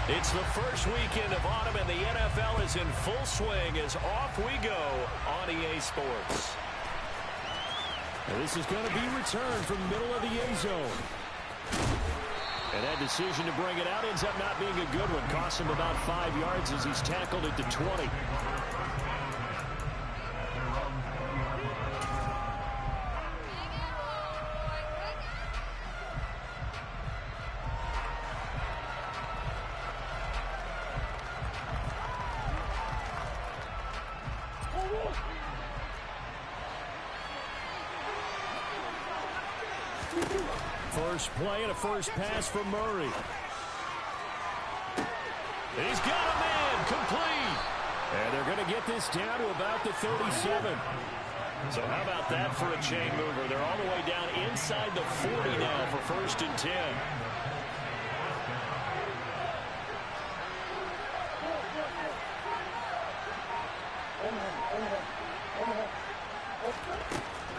It's the first weekend of autumn, and the NFL is in full swing as off we go on EA Sports. And this is going to be returned from the middle of the end zone. And that decision to bring it out ends up not being a good one. Costs him about 5 yards as he's tackled at the 20. First play and a first pass from Murray. He's got a man complete. And they're going to get this down to about the 37. So how about that for a chain mover? They're all the way down inside the 40 now for 1st and 10.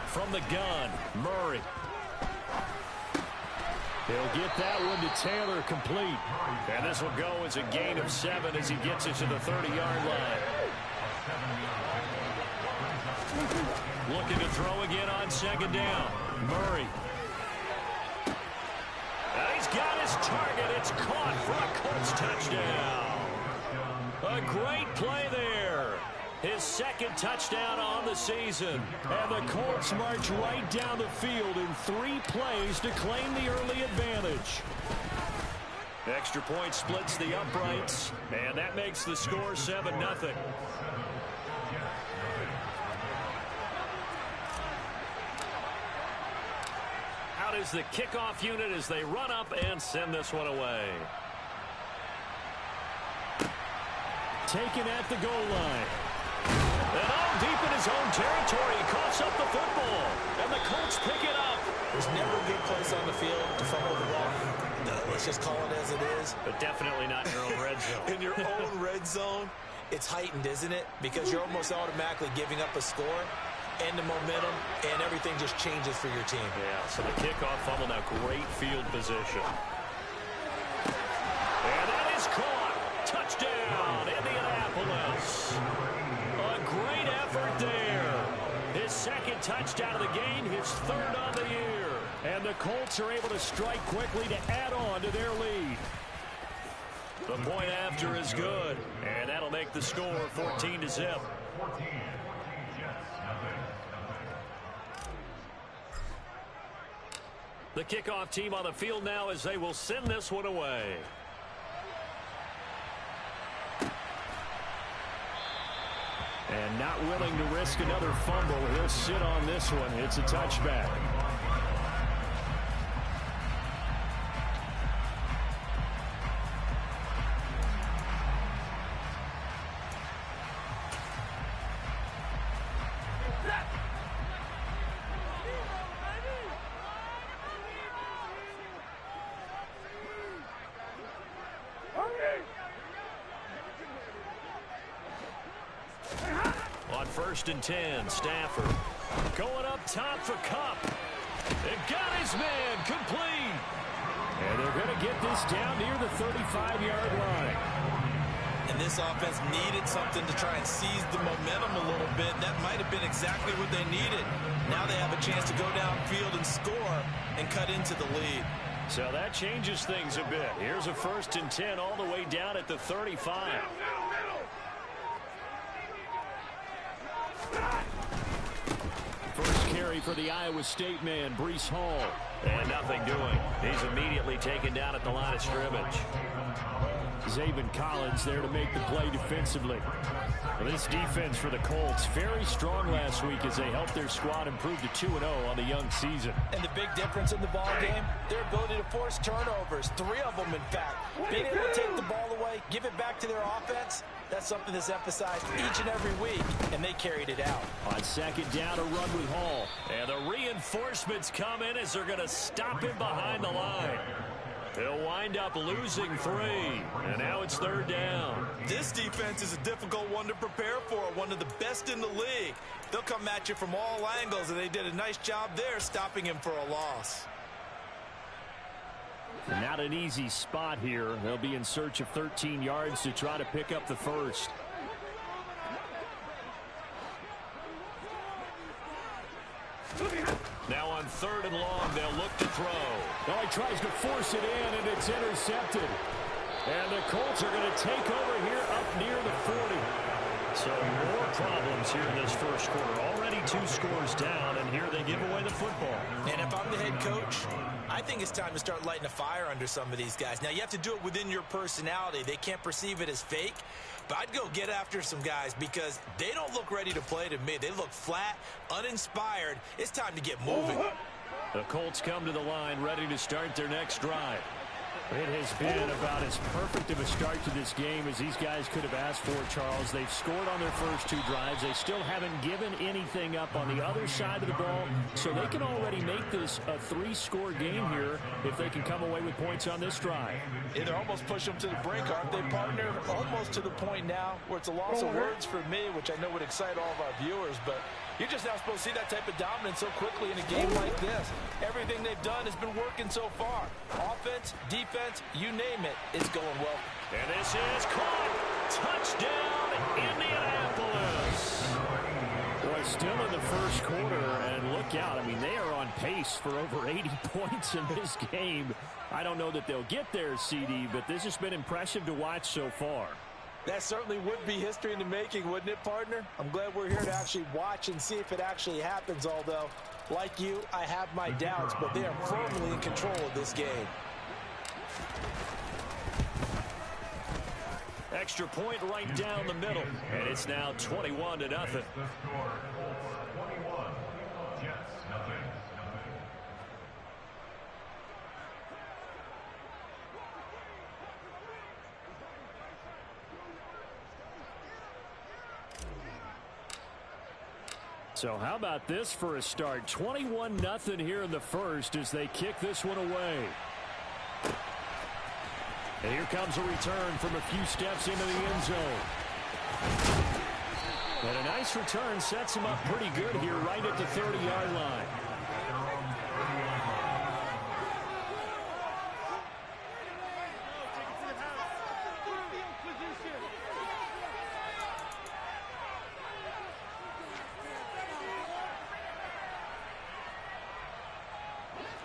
From the gun, Murray. He'll get that one to Taylor complete. And this will go as a gain of 7 as he gets it to the 30-yard line. Looking to throw again on 2nd down. Murray. And he's got his target. It's caught for a Colts touchdown. A great play there. His 2nd touchdown on the season. And the Colts march right down the field in 3 plays to claim the early advantage. Extra point splits the uprights, and that makes the score 7-0. Out is the kickoff unit as they run up and send this one away. Taken at the goal line. And all deep in his own territory, he coughs up the football. And the Colts pick it up. There's never a good place on the field to fumble the ball. Let's just call it as it is. But definitely not in your own red zone. In your own red zone, it's heightened, isn't it? Because you're almost automatically giving up a score and the momentum, and everything just changes for your team. Yeah, so the kickoff fumble, now great field position. And that is caught. Touchdown, Indianapolis. A great effort there. His 2nd touchdown of the game, his 3rd on the year. And the Colts are able to strike quickly to add on to their lead. The point after is good, and that'll make the score 14-0. The kickoff team on the field now as they will send this one away. And not willing to risk another fumble, he'll sit on this one. It's a touchback. On 1st and 10, Stafford going up top for Kupp. It got his man complete. And they're going to get this down near the 35-yard line. And this offense needed something to try and seize the momentum a little bit. That might have been exactly what they needed. Now they have a chance to go downfield and score and cut into the lead. So that changes things a bit. Here's a 1st and 10 all the way down at the 35. First carry for the Iowa State man, Breece Hall. And nothing doing. He's immediately taken down at the line of scrimmage. Zaven Collins there to make the play defensively. Well, this defense for the Colts, very strong last week as they helped their squad improve to 2-0 on the young season. And the big difference in the ball game, their ability to force turnovers, 3 of them in fact. Being able to take the ball away, give it back to their offense, that's something that's emphasized each and every week, and they carried it out. On 2nd down, a run with Hall. And the reinforcements come in as they're going to stop him behind the line. They'll wind up losing 3, and now it's 3rd down. This defense is a difficult one to prepare for, one of the best in the league. They'll come at you from all angles, and they did a nice job there stopping him for a loss. Not an easy spot here. They'll be in search of 13 yards to try to pick up the first. Now on 3rd and long, they'll look to throw. Oh, he tries to force it in, and it's intercepted. And the Colts are going to take over here up near the 40. So more problems here in this first quarter. Already 2 scores down, and here they give away the football. And if I'm the head coach, I think it's time to start lighting a fire under some of these guys. Now, you have to do it within your personality. They can't perceive it as fake. But I'd go get after some guys because they don't look ready to play to me. They look flat, uninspired. It's time to get moving. The Colts come to the line ready to start their next drive. It has been about as perfect of a start to this game as these guys could have asked for, Charles. They've scored on their first 2 drives. They still haven't given anything up on the other side of the ball, so they can already make this a 3-score game here if they can come away with points on this drive. Yeah, they're almost pushing them to the brink, aren't they, partner? Almost to the point now where it's a loss of words for me, which I know would excite all of our viewers, but you're just not supposed to see that type of dominance so quickly in a game like this. Everything they've done has been working so far. Offense, defense, you name it, it's going well. And this is caught. Touchdown, Indianapolis. Well, still in the first quarter, and look out. I mean, they are on pace for over 80 points in this game. I don't know that they'll get there, CD, but this has been impressive to watch so far. That certainly would be history in the making, wouldn't it, partner? I'm glad we're here to actually watch and see if it actually happens, although, like you, I have my doubts, but they are firmly in control of this game. Extra point right down the middle, and it's now 21-0. So how about this for a start? 21-0 here in the first as they kick this one away. And here comes a return from a few steps into the end zone. And a nice return sets him up pretty good here right at the 30-yard line.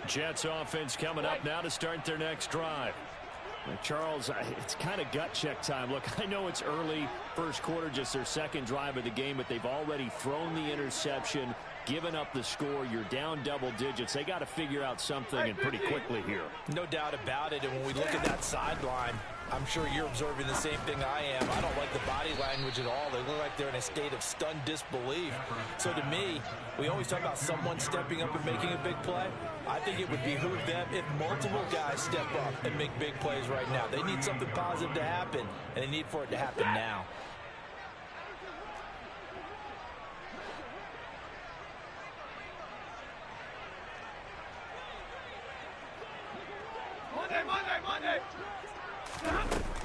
Jets offense coming up now to start their next drive. Now, Charles, it's kind of gut check time. Look, I know it's early, first quarter, just their second drive of the game, but they've already thrown the interception, given up the score. You're down double digits. They got to figure out something, and pretty quickly here. No doubt about it, and when we look at that sideline, I'm sure you're observing the same thing I am. I don't like the body language at all. They look like they're in a state of stunned disbelief. So to me, we always talk about someone stepping up and making a big play. I think it would behoove them if multiple guys step up and make big plays right now. They need something positive to happen, and they need for it to happen now. Monday.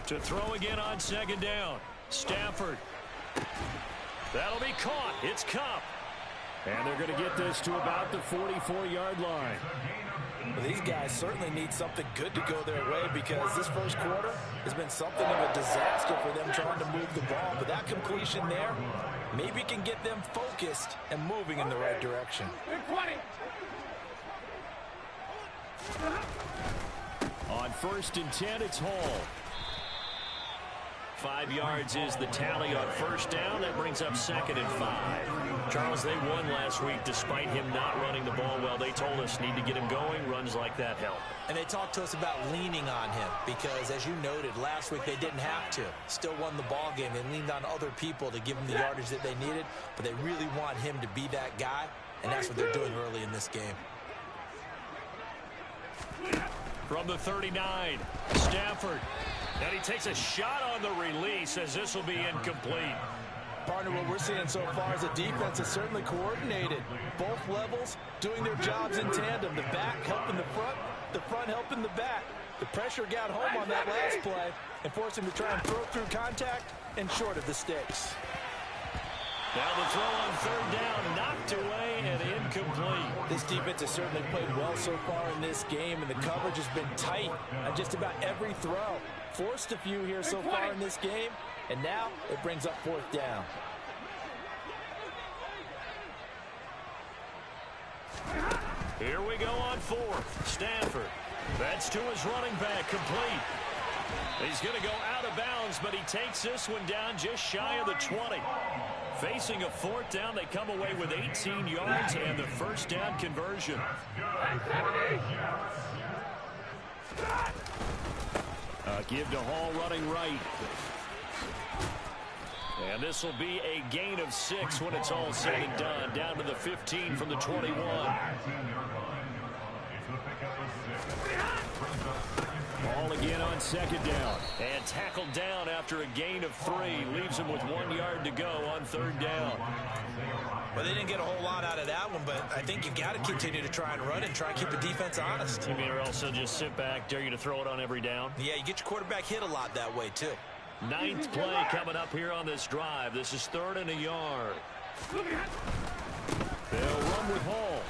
To throw again on second down. Stafford. That'll be caught. It's Cup. And they're going to get this to about the 44-yard line. Well, these guys certainly need something good to go their way because this first quarter has been something of a disaster for them trying to move the ball. But that completion there maybe can get them focused and moving in the right direction. On 1st and 10, it's Hall. 5 yards is the tally on first down. That brings up 2nd and 5. Charles, they won last week despite him not running the ball well. They told us need to get him going. Runs like that help. And they talked to us about leaning on him because, as you noted, last week they didn't have to. Still won the ball game. They leaned on other people to give them the yardage that they needed, but they really want him to be that guy, and that's what they're doing early in this game. From the 39, Stafford. And he takes a shot on the release as this will be incomplete. Partner, what we're seeing so far is a defense is certainly coordinated. Both levels doing their jobs in tandem. The back helping the front helping the back. The pressure got home on that last play and forced him to try and throw through contact and short of the sticks. Now the throw on 3rd down, knocked away and incomplete. This defense has certainly played well so far in this game, and the coverage has been tight on just about every throw. Forced a few here so far in this game, and now it brings up 4th down. Here we go on 4th. Stanford. That's to his running back, complete. He's going to go out of bounds, but he takes this one down just shy of the 20. Facing a 4th down, they come away with 18 yards and the 1st down conversion. Give to Hall running right. And this will be a gain of 6 when it's all said and done. Down to the 15 from the 21. Ball again on 2nd down. And tackled down after a gain of 3. Leaves him with 1 yard to go on 3rd down. Well, they didn't get a whole lot out of that one, but I think you've got to continue to try and run and try and keep the defense honest. You mean or else they'll just sit back, dare you to throw it on every down? Yeah, you get your quarterback hit a lot that way, too. 9th play coming up here on this drive. This is 3rd and a yard. They'll run with Hall.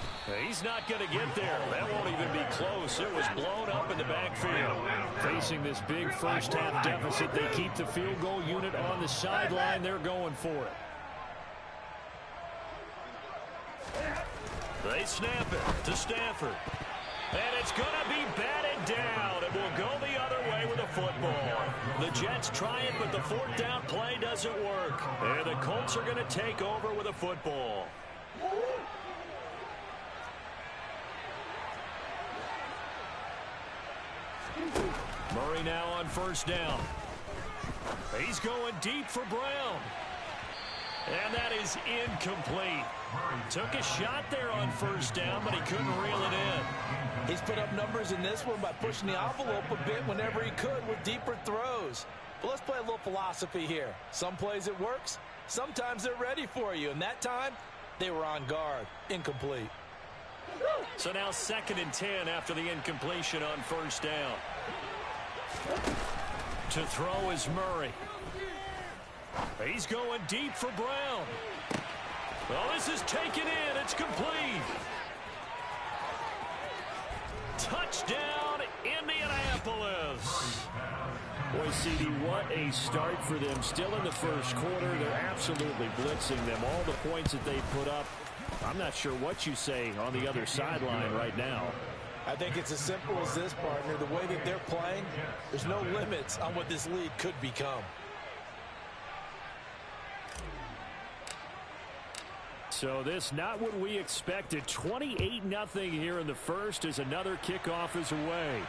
He's not going to get there. That won't even be close. It was blown up in the backfield. Facing this big first-half deficit, they keep the field goal unit on the sideline. They're going for it. They snap it to Stanford. And it's going to be batted down. It will go the other way with a football. The Jets try it, but the 4th down play doesn't work. And the Colts are going to take over with a football. Murray now on 1st down. He's going deep for Brown. And that is incomplete. Took a shot there on 1st down, but he couldn't reel it in. He's put up numbers in this one by pushing the envelope a bit whenever he could with deeper throws. But let's play a little philosophy here. Some plays it works. Sometimes they're ready for you. And that time, they were on guard. Incomplete. So now 2nd and 10 after the incompletion on 1st down. To throw is Murray. He's going deep for Brown. Well, this is taken in. It's complete. Touchdown, Indianapolis. Boy, CD, what a start for them. Still in the 1st quarter. They're absolutely blitzing them. All the points that they put up, I'm not sure what you say on the other sideline right now. I think it's as simple as this, partner. The way that they're playing, there's no limits on what this league could become. So this not what we expected. 28-0 here in the 1st as another kickoff is away.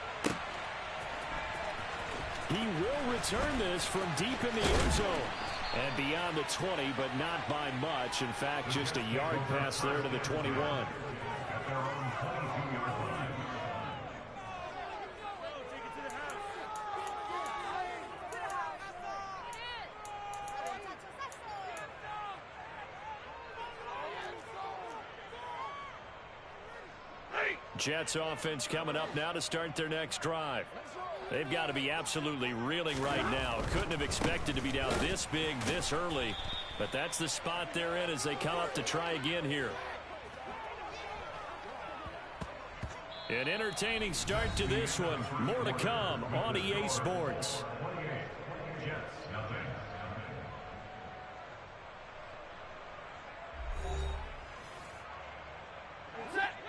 He will return this from deep in the end zone. And beyond the 20, but not by much. In fact, just a yard pass there to the 21. Jets offense coming up now to start their next drive. They've got to be absolutely reeling right now. Couldn't have expected to be down this big this early, but that's the spot they're in as they come up to try again here. An entertaining start to this one. More to come on EA Sports.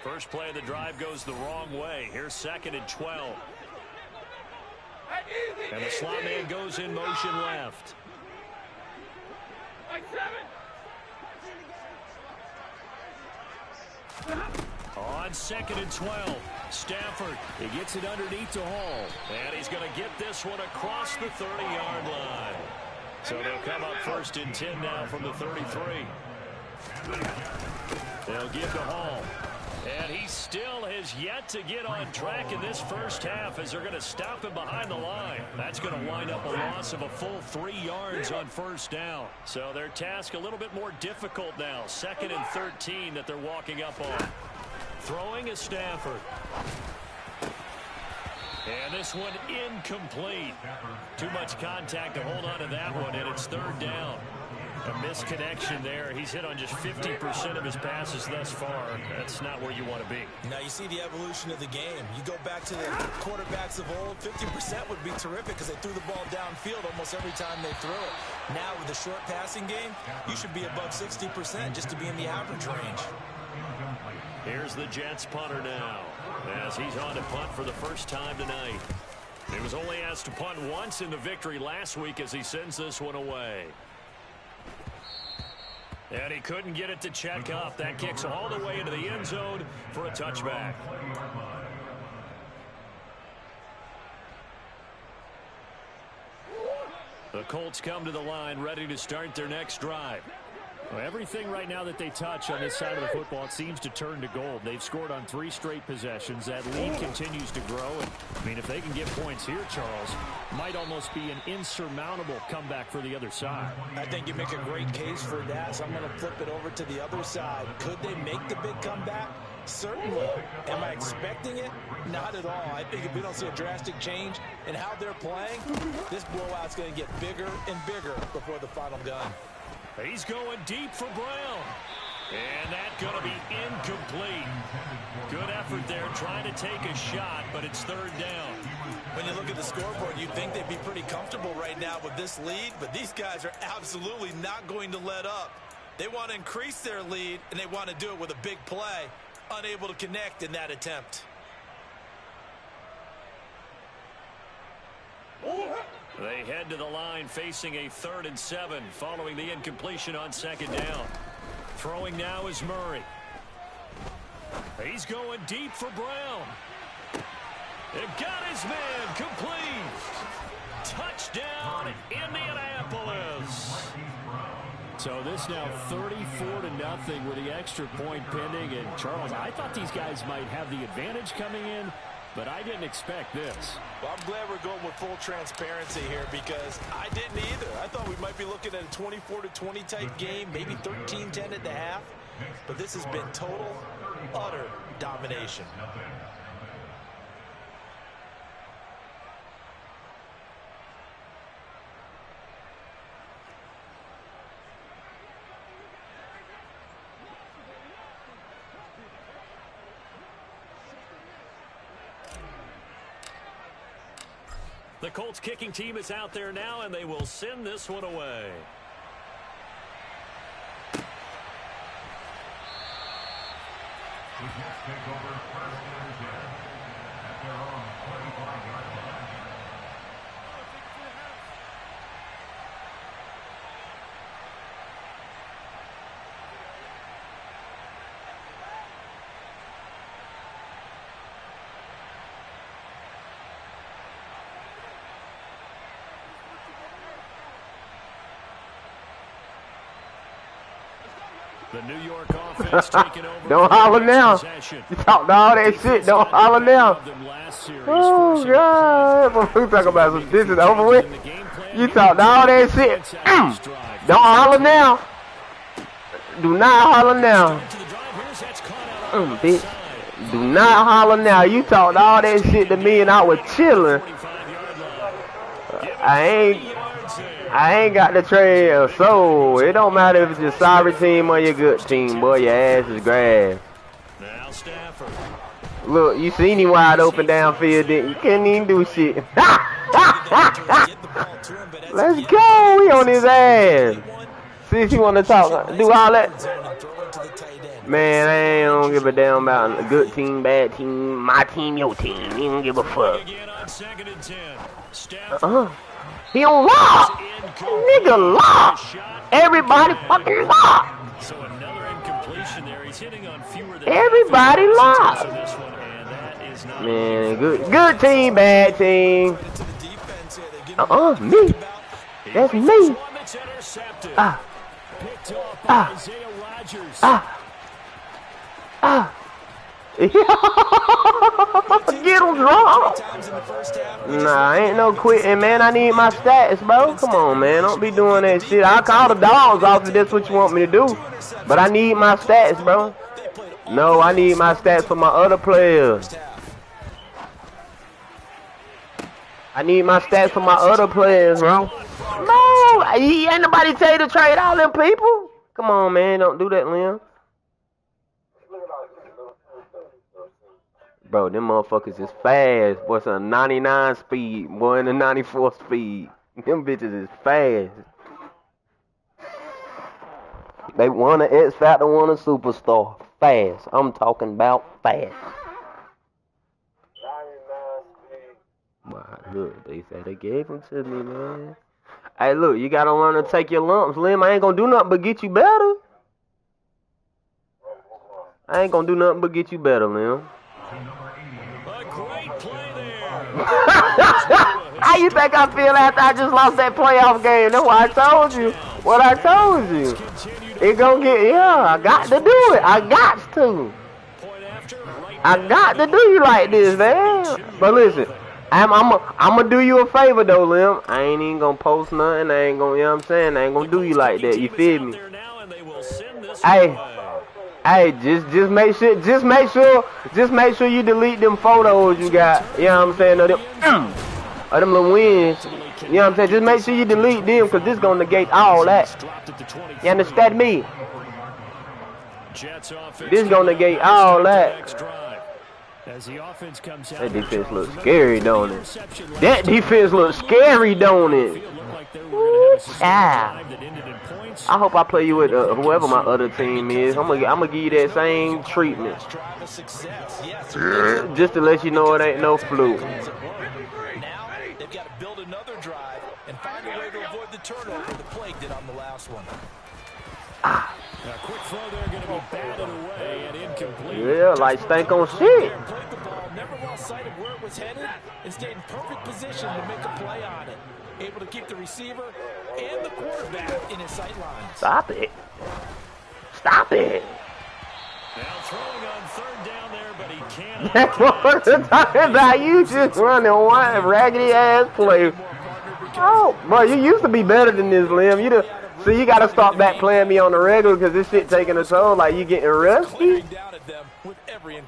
First play of the drive goes the wrong way. Here's 2nd and 12. And the slot man goes in motion left. On 2nd and 12. Stafford. He gets it underneath to Hall. And he's going to get this one across the 30-yard line. So they'll come up 1st and 10 now from the 33. They'll give to Hall. And he still has yet to get on track in this first half as they're going to stop him behind the line. That's going to wind up a loss of a full 3 yards on 1st down. So their task a little bit more difficult now. 2nd and 13 that they're walking up on. Throwing is Stafford. And this one incomplete. Too much contact to hold on to that one, and it's 3rd down. A misconnection there. He's hit on just 50% of his passes thus far. That's not where you want to be. Now you see the evolution of the game. You go back to the quarterbacks of old, 50% would be terrific because they threw the ball downfield almost every time they threw it. Now with the short passing game, you should be above 60% just to be in the average range. Here's the Jets punter now as he's on to punt for the first time tonight. He was only asked to punt once in the victory last week as he sends this one away. And he couldn't get it to check up. That kicks all the way into the end zone for a touchback. The Colts come to the line ready to start their next drive. Well, everything right now that they touch on this side of the football, it seems to turn to gold. They've scored on 3 straight possessions. That lead continues to grow. And, I mean, if they can get points here, Charles, might almost be an insurmountable comeback for the other side. I think you make a great case for that, so I'm going to flip it over to the other side. Could they make the big comeback? Certainly. Am I expecting it? Not at all. I think if we don't see a drastic change in how they're playing, this blowout's going to get bigger and bigger before the final gun. He's going deep for Brown. And that's going to be incomplete. Good effort there trying to take a shot, but it's third down. When you look at the scoreboard, you'd think they'd be pretty comfortable right now with this lead, but these guys are absolutely not going to let up. They want to increase their lead, and they want to do it with a big play. Unable to connect in that attempt. They head to the line facing a 3rd and 7 following the incompletion on 2nd down. Throwing now is Murray. He's going deep for Brown. It got his man complete. Touchdown, Indianapolis. So this now 34-0 with the extra point pending. And Charles, I thought these guys might have the advantage coming in, but I didn't expect this. Well, I'm glad we're going with full transparency here because I didn't either. I thought we might be looking at a 24-20 type game, maybe 13-10 at the half. But this has been total, utter domination. The Colts kicking team is out there now, and they will send this one away. The Jets take over 1st and 10 at their own 45-yard line. The New York offense taking over. Don't holler now. You talked all that shit. Don't holler now. Oh, God. We talking about some this is over with. You talked all that shit. Don't holler now. Do not holler now. Bitch. Do not holler now. You talked all that shit to me and I was chilling. I ain't got the trail, so it don't matter if it's your sorry team or your good team, boy. Your ass is grass. Now Stafford. Look, you seen him wide open downfield, didn't you? Couldn't even do shit. Let's go. He on his ass. See if you want to talk. Do all that. Man, I don't give a damn about a good team, bad team, my team, your team. He don't give a fuck. He on lock. Nigga lock. Everybody fucking lock. So another incompletion there. He's hitting on fewer than everybody lock. Man, good team, bad team. Me. That's me. Get him drunk. Nah, ain't no quitting, man. I need my stats, bro. Come on, man. Don't be doing that shit. I'll call the dogs off if that's what you want me to do. But I need my stats, bro. No, I need my stats for my other players. I need my stats for my other players, bro. No, Ain't nobody tell you to trade all them people. Come on, man. Don't do that, Lemm. Bro, them motherfuckers is fast. Boy, it's a 99 speed. Boy, and a 94 speed. Them bitches is fast. They won an X Factor, won a Superstar. Fast. I'm talking about fast. Wow, look, they said they gave them to me, man. Hey, look, you gotta learn to take your lumps, Lemm. I ain't gonna do nothing but get you better. I ain't gonna do nothing but get you better, Lemm. A great play there. How you think I feel after I just lost that playoff game? That's why I told you. What I told you. It gonna get, yeah, I got to do it. I got to. I got to do you like this, man. But listen, I'm gonna do you a favor, though, Lemm. I ain't even gonna post nothing. I ain't gonna, you know what I'm saying? I ain't gonna do you like that. You feel me? Hey, just make sure you delete them photos you got. You know what I'm saying? Of them little wins. You know what I'm saying? Just make sure you delete them, because this gonna negate all that. You understand me? This gonna negate all that. That defense looks scary, don't it? That defense looks scary, don't it? I hope I play you with whoever my other team is. I'm gonna give you that same treatment. Just to let you know it ain't no fluke. Now they've got to build another drive and find a way to avoid the turnover the play did on the last one. A quick throw there, going to be batted away and incomplete. Yeah, like stank on shit. Played the ball, never lost sight of where it was headed, and stayed in perfect position to make a play on it. Able to keep the receiver and the quarterback in his sight lines. Stop it. Stop it. Now throwing on third down there, but he can't. That's what I'm talking about. You just running one raggedy ass play. Oh, bro, you used to be better than this, Lemm. So you got to start back playing me on the regular, because this shit taking a toll. Like, you getting rusty?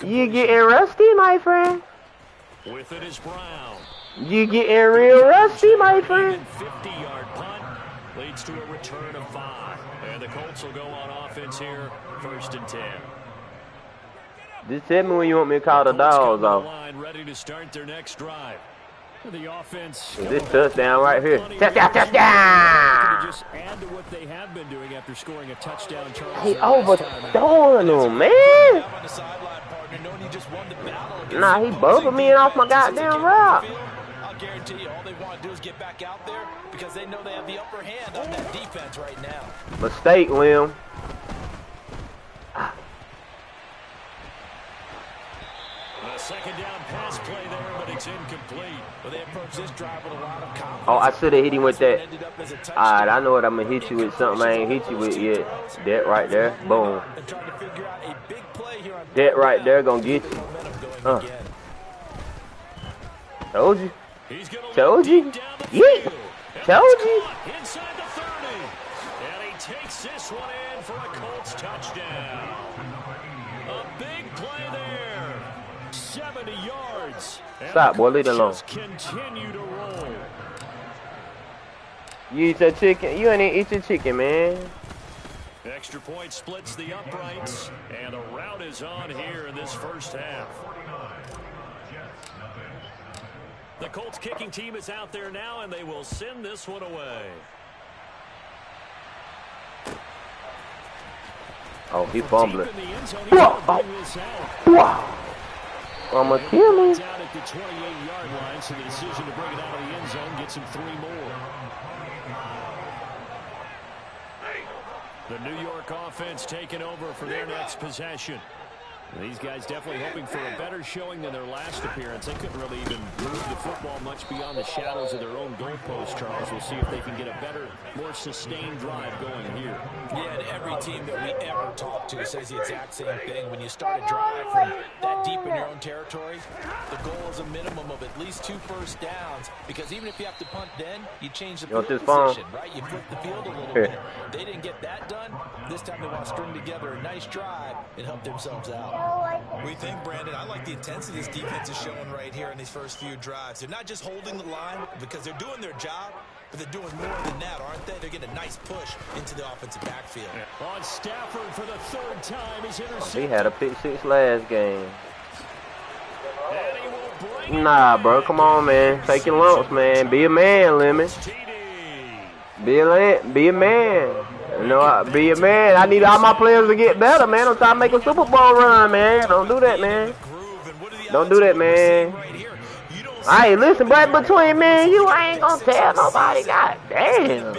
You getting rusty, my friend? With it is Brown. You getting real rusty, my friend? 50-yard punt leads to a return of 5. And the Colts will go on offense here, 1st and 10. Just tell me when you want me to call the dogs off. Ready to start their next drive. The offense. This touchdown right here. Touchdown! Just add to what they have been doing after scoring a touchdown. He overthrowing him, man. Nah, he bumping me off my goddamn route. I'll guarantee you, all they want to do is get back out there because they know they have the upper hand on that defense right now. Mistake, Lemm. A second down pass play there, but it's incomplete. Well, they approach this drive with a lot of confidence. Oh, I should have hit him with that. Alright, I know what I'm going to hit you with. Something I ain't hit you with yet. That right there. Boom. That right there going to get you. Told you. Told you. Yeah. Told you. Inside the 30. And he takes this one in for a Colts touchdown. A big play there. 70 yards. Stop, boy. Leave it alone. Continue to roll. You eat your chicken. You ain't eat your chicken, man. Extra point splits the uprights. And a rout is on here in this first half. The Colts kicking team is out there now, and they will send this one away. Oh, he fumbled. Wow. I'm going to kill him. Down at the 28-yard line, so the decision to bring it out of the end zone gets him 3 more. The New York offense taking over for their next possession. These guys definitely hoping for a better showing than their last appearance. They couldn't really even move the football much beyond the shadows of their own goalpost, Charles. We'll see if they can get a better, more sustained drive going here. Yeah, and every team that we ever talk to says the exact same thing. When you start a drive from that deep in your own territory, the goal is a minimum of at least 2 first downs, because even if you have to punt then, you change the field position, right? You flip the field a little bit. They didn't get that done. This time they want to string together a nice drive and help themselves out. What do you think, Brandon? I like the intensity this defense is showing right here in these first few drives. They're not just holding the line because they're doing their job. but they're doing more than that, aren't they? They're getting a nice push into the offensive backfield. On Stafford for the third time is intercepted. He had a pick 6 last game. And he will bring Nah, bro, come on, man. Take your lumps, man. Be a man, Lemon. Be a man. You know, be a man. I need all my players to get better, man. I'm trying to make a Super Bowl run, man. Don't do that, man. Don't do that, man. Hey, listen, but between me and you, I ain't gonna tell nobody. God damn.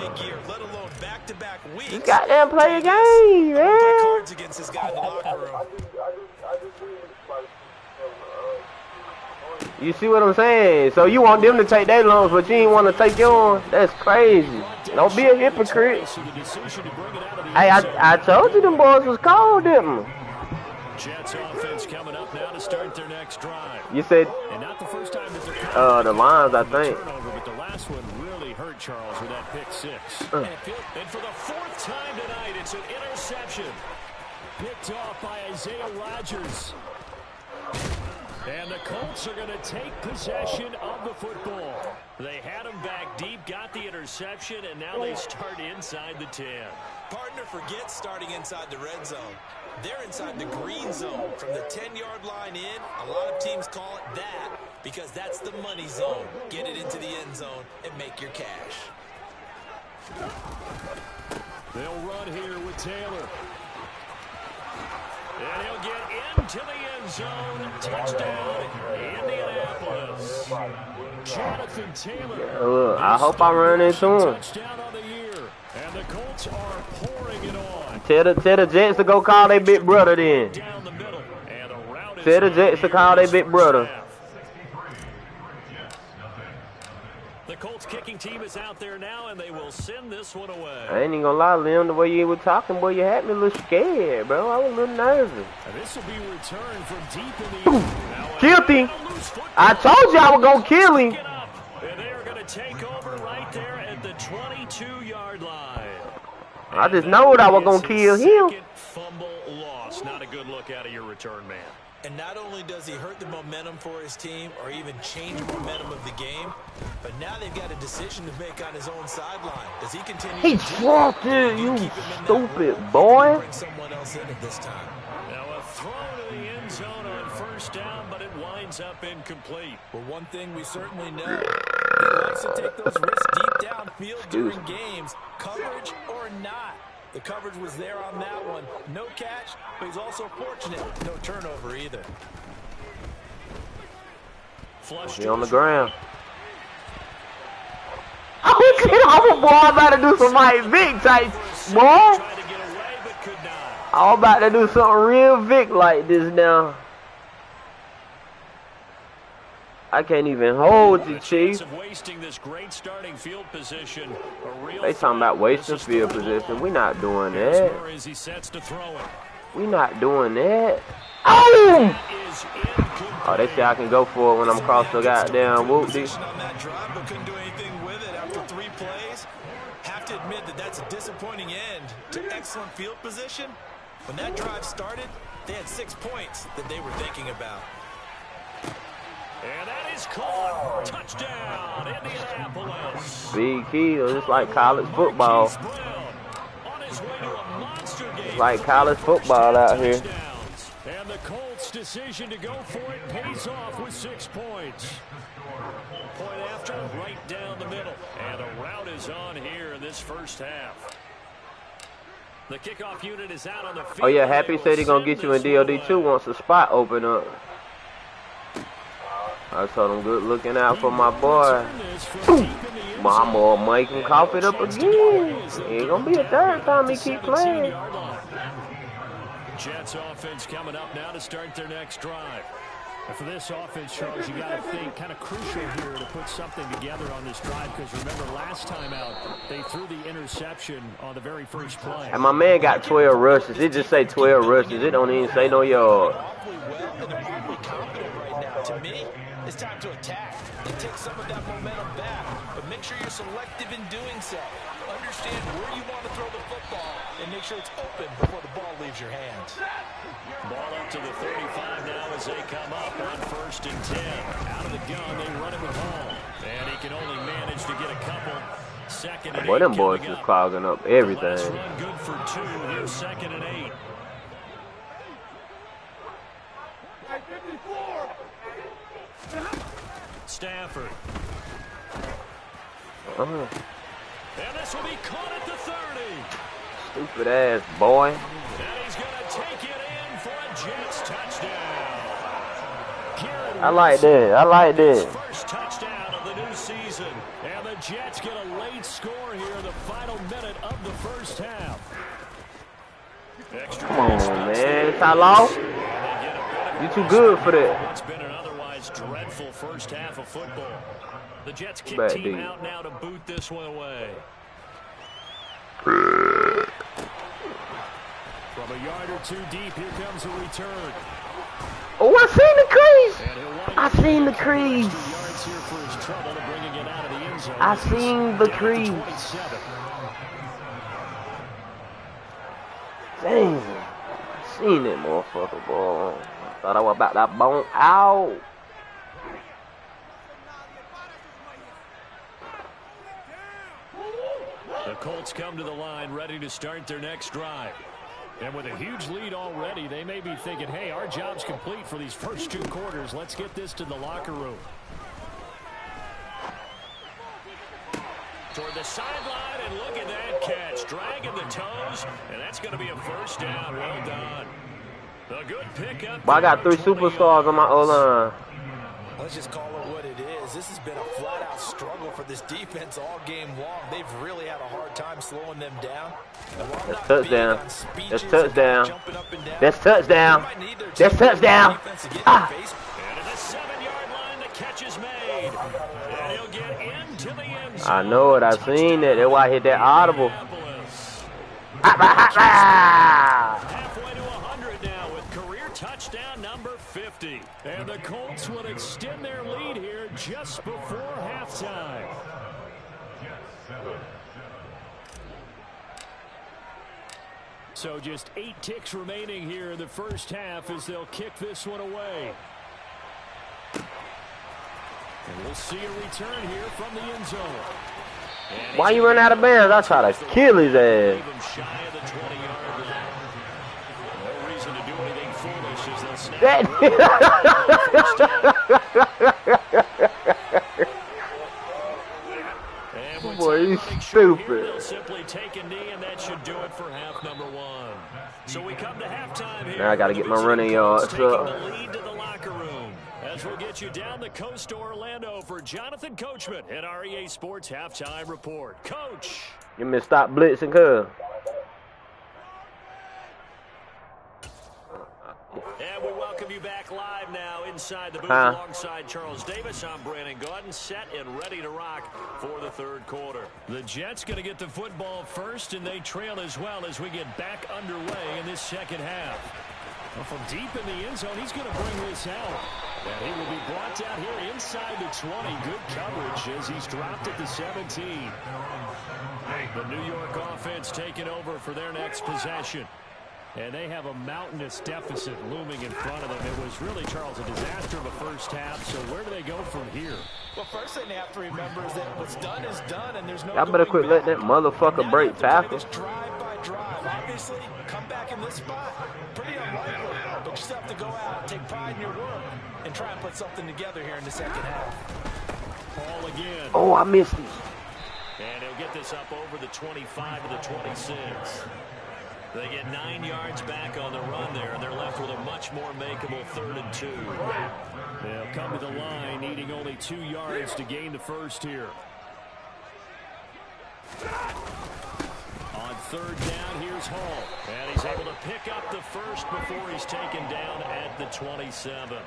Just goddamn play a game, man. You see what I'm saying? So you want them to take their loans, but you ain't want to take yours? That's crazy. Don't be a hypocrite. Hey, I told you them boys was cold, didn't I? Jets offense coming up now to start their next drive. You said and not the first time that they're the Lions, I think. Turnover, but the last one really hurt Charles with that pick 6. And for the 4th time tonight, it's an interception. Picked off by Isaiah Rodgers. And the Colts are going to take possession of the football. They had him back deep, got the interception, and now they start inside the 10. Partner, forget starting inside the red zone. They're inside the green zone. From the 10-yard line in, a lot of teams call it that because that's the money zone. Get it into the end zone and make your cash. They'll run here with Taylor. And he'll get into the end zone. Touchdown, Indianapolis. Jonathan Taylor. I hope I run into him. Touchdown on the year. And the Colts are pouring it on. Tell the Jets to go call their big brother then. Down the middle. And the route is Tell the Jets to call their big brother. The Colts kicking team is out there now, and they will send this one away. I ain't even gonna lie, Lemm, the way you were talking, boy, you had me a little scared, bro. I was a little nervous. And this will be returned from deep in the Killed him. I told you I was gonna kill him. And they are going to take over right there at the 22-yard line. I just know I was gonna kill him. Second fumble loss. Not a good look out of your return man. And not only does he hurt the momentum for his team or even change the momentum of the game, but now they've got a decision to make on his own sideline. Does he continue? He dropped it, you stupid boy. Bring someone else in at this time. Now a throw to the end zone on first down, but it winds up incomplete. Well, one thing we certainly know, he likes to take those risks deep downfield during games, coverage or not. The coverage was there on that one. No catch, but he's also fortunate. No turnover either. Flush He on the ground. Oh, boy, I'm about to do some Mike Vick type, boy. Tried to get away, but could not. I'm about to do something real Vic like this now. I can't even hold you, Chief. Wasting this great starting field position. They talking about wasting field position. We not doing that. He sets to throw it. We not doing that. Oh! Oh, they say I can go for it when I'm across the goddamn whoop-dee. On that drive, but couldn't do anything with it after 3 plays. Have to admit that that's a disappointing end to excellent field position. When that drive started, they had 6 points that they were thinking about. And that is caught. Touchdown, Indianapolis. Big kill. It's like college football. It's like college football out here. And the Colts' decision to go for it pays off with 6 points. Point after, right down the middle. And the route is on here in this first half. The kickoff unit is out on the field. Oh, yeah, Happy said he's going to get you in DOD2 once the spot open up. I told him good looking out for my boy. Mama make him cough it up again. Ain't gonna be a third time he keep playing. Jets offense coming up now to start their next drive. And for this offense, Charles, you got to think kind of crucial here to put something together on this drive because remember last time out they threw the interception on the very first play. And my man got 12 rushes. It just say 12 rushes. It don't even say no yard. To me, it's time to attack and take some of that momentum back, but make sure you're selective in doing so. Understand where you want to throw the football and make sure it's open before the ball leaves your hands. Ball up to the 35 now as they come up on 1st and 10. Out of the gun, they run it with Hall. And he can only manage to get a couple. Second and Boy, 8 them boys coming is up. clogging up Last everything. run good for 2. Here's second and 8. Stafford. And this will be caught at the 30. Stupid ass boy. And he's going to take it in for a Jets touchdown. I like that. I like that. First touchdown of the new season. And the Jets get a late score here in the final minute of the first half. Come on, man. Tyler, you too good for that. What's been an otherwise dreadful first half of football. The Jets kick Bad team dude. out now to boot this one away. From a yard or two deep, here comes a return. Oh, I seen the crease. And he'll wind I up seen the with crease. 2 yards here for his trouble to bringing it out of the end zone. I seen the Down to crease. 27. Dang. I seen that motherfucker, boy. Thought I was about that bone out. The Colts come to the line ready to start their next drive. And with a huge lead already, they may be thinking, hey, our job's complete for these first 2 quarters. Let's get this to the locker room. Toward the sideline, and look at that catch. Dragging the toes, and that's going to be a first down. Well done. A good pickup. But I got 3 superstars on my O-line. Let's just call it what it is. This has been a flat-out struggle for this defense all game long. They've really had a hard time slowing them down. That's touchdown. That's touchdown. That's touchdown. That's touchdown. Ah. And at the 7-yard line, the catch is made. And he'll get into the end zone. I know it. I seen that. That's why I hit that audible. Halfway to 100 now with career touchdown number 50. And the Colts would extend their lead here just before halftime. So just 8 ticks remaining here in the first half as they'll kick this one away. And we'll see a return here from the end zone. Why you run out of bounds? I try to kill his ass. Even shy of the 20-yard line. No reason to do anything foolish as they'll snap. Boy, he's stupid. They'll simply take a knee, and that should do it for half number 1. So we come to halftime here. Now I got to get my running yards Taking up. the lead to the locker room. As we'll get you down the coast to Orlando for Jonathan Coachman at REA Sports Halftime Report. Coach. Give me a stop blitzing, cuz. And we welcome you back live now inside the booth alongside Charles Davis. I'm Brandon Gaudin, set and ready to rock for the 3rd quarter. The Jets going to get the football first, and they trail as well as we get back underway in this second half. Well, from deep in the end zone, he's going to bring this out. And he will be brought down here inside the 20. Good coverage as he's dropped at the 17. The New York offense taking over for their next possession. And they have a mountainous deficit looming in front of them. It was really, Charles, a disaster of a first half. So where do they go from here? Well, first thing they have to remember is that what's done is done, and there's no Y'all better quit letting that motherfucker break tackle. Just drive by drive. Obviously, come back in this spot, pretty unlikely. But you still have to go out, take pride in your work, and try and put something together here in the second half. Ball again. Oh, I missed it. And he'll get this up over the 25 to the 26. They get 9 yards back on the run there, and they're left with a much more makeable 3rd and 2. They'll come to the line, needing only 2 yards to gain the first here. On 3rd down, here's Hall. And he's able to pick up the first before he's taken down at the 27.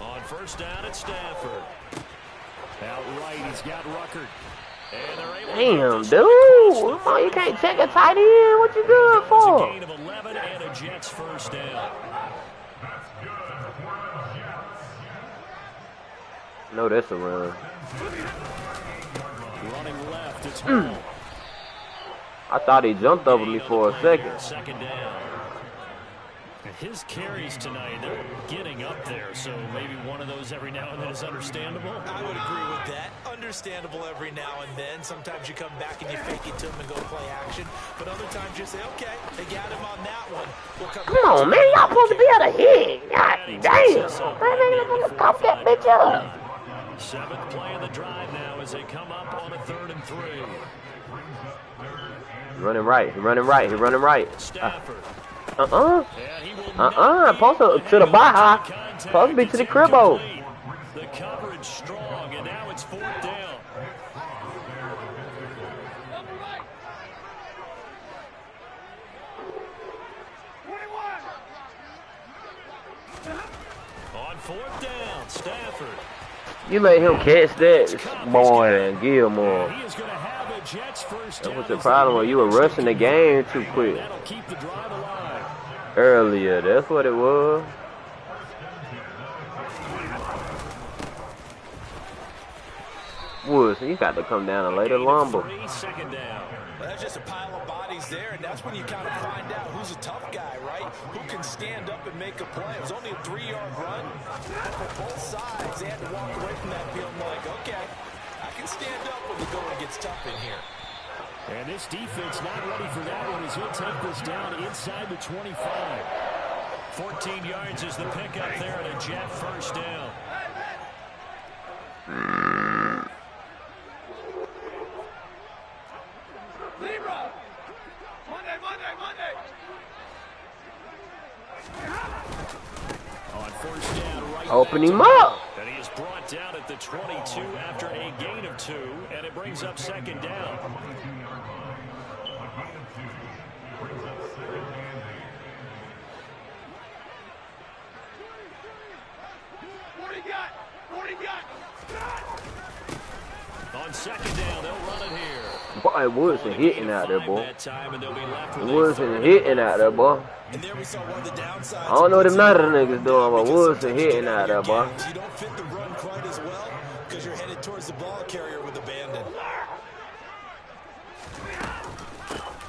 On 1st down at Stafford. Outright, he's got Ruckert. And they're able Damn, dude. Come on, you can't check a tight end. What you doing a for? gain of 11 and a Jets 1st down. No, that's a run. Running left, it's Hall. I thought he jumped over me for a second. Second down. His carries tonight, they're getting up there, so maybe one of those every now and then is understandable. I would agree with that. Understandable every now and then. Sometimes you come back and you fake it to him and go play action. But other times you say, okay, they got him on that one. We'll come on, man. Y'all supposed to be able to hit. God damn. Man, pop that bitch up. Seventh play of the drive now as they come up on a 3rd and 3. Running right. He running right. He running right. Stafford. Supposed to the Baja. Supposed to be to the cribbo. The coverage strong, and now it's 4th down. On 4th down, Stafford. You let him catch that, boy, and Gilmore. He is going to have a Jets first down. That was the problem when you were rushing the game too quick. That'll keep the drive alive. Earlier, that's what it was. Woods, you got to come down and lay the lumber. Second down. Well, that's just a pile of bodies there, and that's when you kind of find out who's a tough guy, right? Who can stand up and make a play. It was only a 3-yard run, but for both sides, they had to walk away from that feeling like, okay, I can stand up when the going gets tough in here. And this defense not ready for that one as he'll take this down inside the 25. 14 yards is the pickup there and a Jet first down. Monday. On first down, right. Open him up. And he is brought down at the 22 after a gain of 2, and it brings up second down. On second down, they'll run it here. Boy, Woodson hitting out there, boy. Woodson hitting out there, boy. I don't know what them other niggas doing, but Woodson hitting out there, boy. You don't fit the run quite as well because you're headed towards the ball carrier with abandon.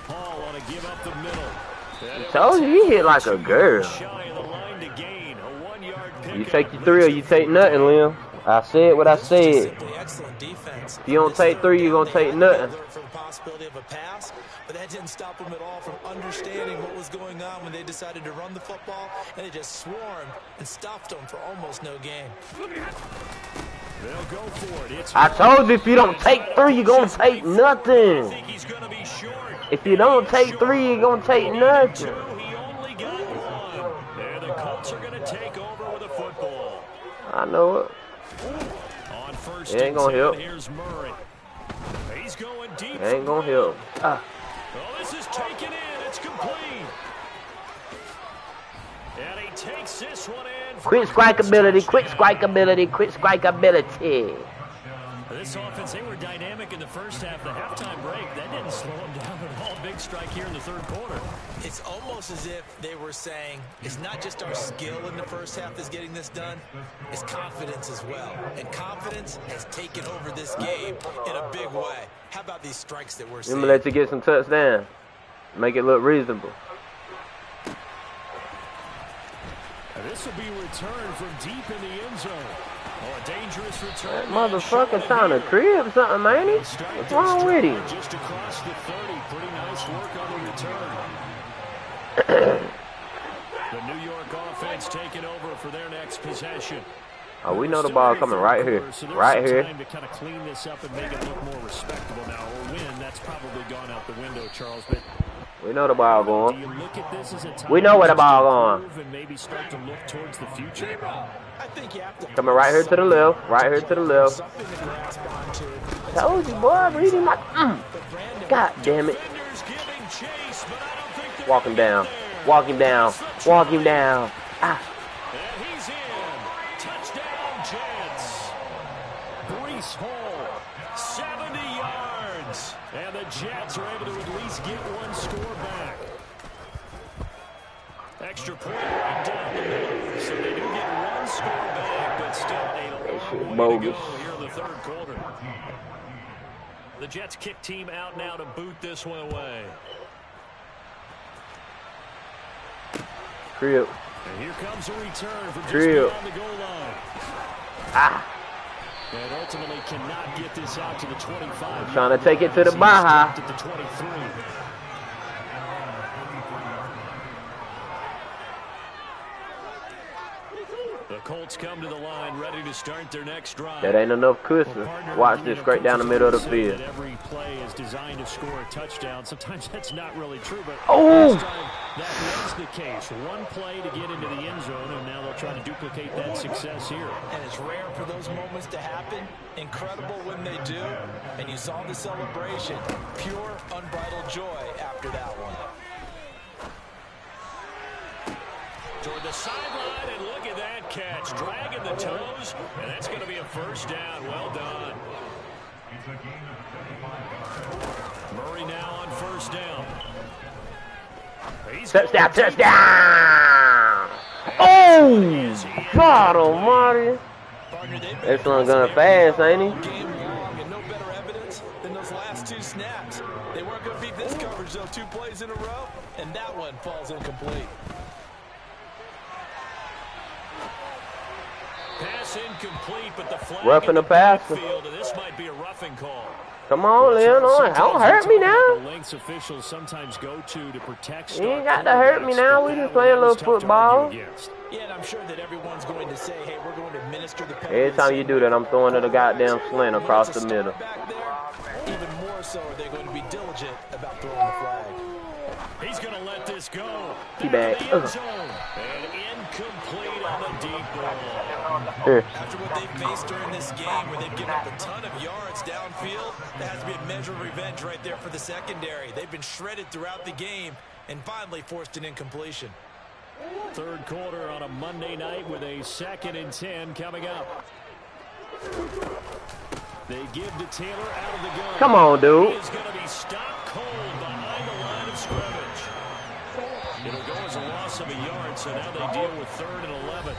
Paul on a give up the middle. I told you, he hit like a girl. You take your 3 or you take nothing, Lemm. I said what I said. If you don't take 3, you're going to take nothing. For the possibility of a pass, but that didn't stop them at all from understanding what was going on when they decided to run the football, and they just swarmed and stopped them for almost no gain. They'll go for it. I told you if you don't take 3, you're going to take nothing. If you don't take 3, you're going to take nothing. He only got 1. And the Colts are going to take over with a football. I know it. On first it ain't gonna help. Here's Murray. He's going deep. It ain't gonna help. Oh, this is taken in. It's complete. And he takes this one in. Quick strike ability, quick strike ability, quick strike ability. This offense, they were dynamic in the first half. The halftime break, that didn't slow them down at all. Big strike here in the third quarter. It's almost as if they were saying, it's not just our skill in the first half that's getting this done, it's confidence as well. And confidence has taken over this game in a big way. How about these strikes that we're seeing? Let me let you get some touchdowns. Make it look reasonable. And this will be returned from deep in the end zone. Oh, a dangerous return. That motherfucker trying to crib something, man. What's wrong with him? Just across the 30. Pretty nice work on the return. The New York offense taking over for their next possession. Oh, we know the ball coming right here. Right here. Time to kind of clean this up and make it look more respectable now. Or win, that's probably gone out the window, Charles. But we know the ball going. do you look at this as a time we know where the ball going. And maybe start to look towards the future? I think you have to coming right here to the left. Right here to the left. Told you, boy. Read him like, God damn it. Walk him down. Walk him down. Walk him down. Ah. And he's in. Touchdown, Jets. Breece Hall, 70 yards. And the Jets are able to at least get one score back. Extra point right down the middle. So they do get one score back, but still a long way to go here in the third quarter. The Jets kick team out now to boot this one away. Crib. And here comes a return from just Crib. beyond the goal line. Ah. And ultimately cannot get this out to the 25. Trying to take it to the Baja. At the 23. The Colts come to the line, ready to start their next drive. That ain't enough cushion. Watch this straight down the middle of the field. Every play is designed to score a touchdown. Sometimes that's not really true, but Oh! that was the case. One play to get into the end zone, and now they'll try to duplicate that success here. And it's rare for those moments to happen. Incredible when they do. And you saw the celebration. Pure, unbridled joy after that one. Toward the sideline, and look at that catch. Dragging the toes, and that's going to be a first down. Well done. Murray now on first down. Touchdown, touchdown! Oh! God almighty. Excellent gun fast, ain't he? Game long and no better evidence than those last two snaps. They weren't going to beat this coverage, though, 2 plays in a row, and that one falls incomplete. Pass incomplete, but the flag Roughing the passer. field, and this might be a roughing call. Come on, Lemm. Don't hurt me now. The lengths officials sometimes go to protect. You ain't got to hurt me now. We just playing a little football. Yeah, and I'm sure that everyone's going to say, hey, we're going to administer the penalty. Every time you do that, I'm throwing it a goddamn slant across the middle. Back there, even more so are they going to be diligent about throwing the flag. He's going to let this go. Teabag. And incomplete on the deep ball. After what they've faced during this game, where they've given up a ton of yards downfield, that has to be a measure of revenge right there for the secondary. They've been shredded throughout the game and finally forced an incompletion. Third quarter on a Monday night with a 2nd and 10 coming up. They give to Taylor out of the gun. Come on, dude. He is going to be stopped cold behind the line of scrimmage. It'll go as a loss of a yard, so now they deal with 3rd and 11.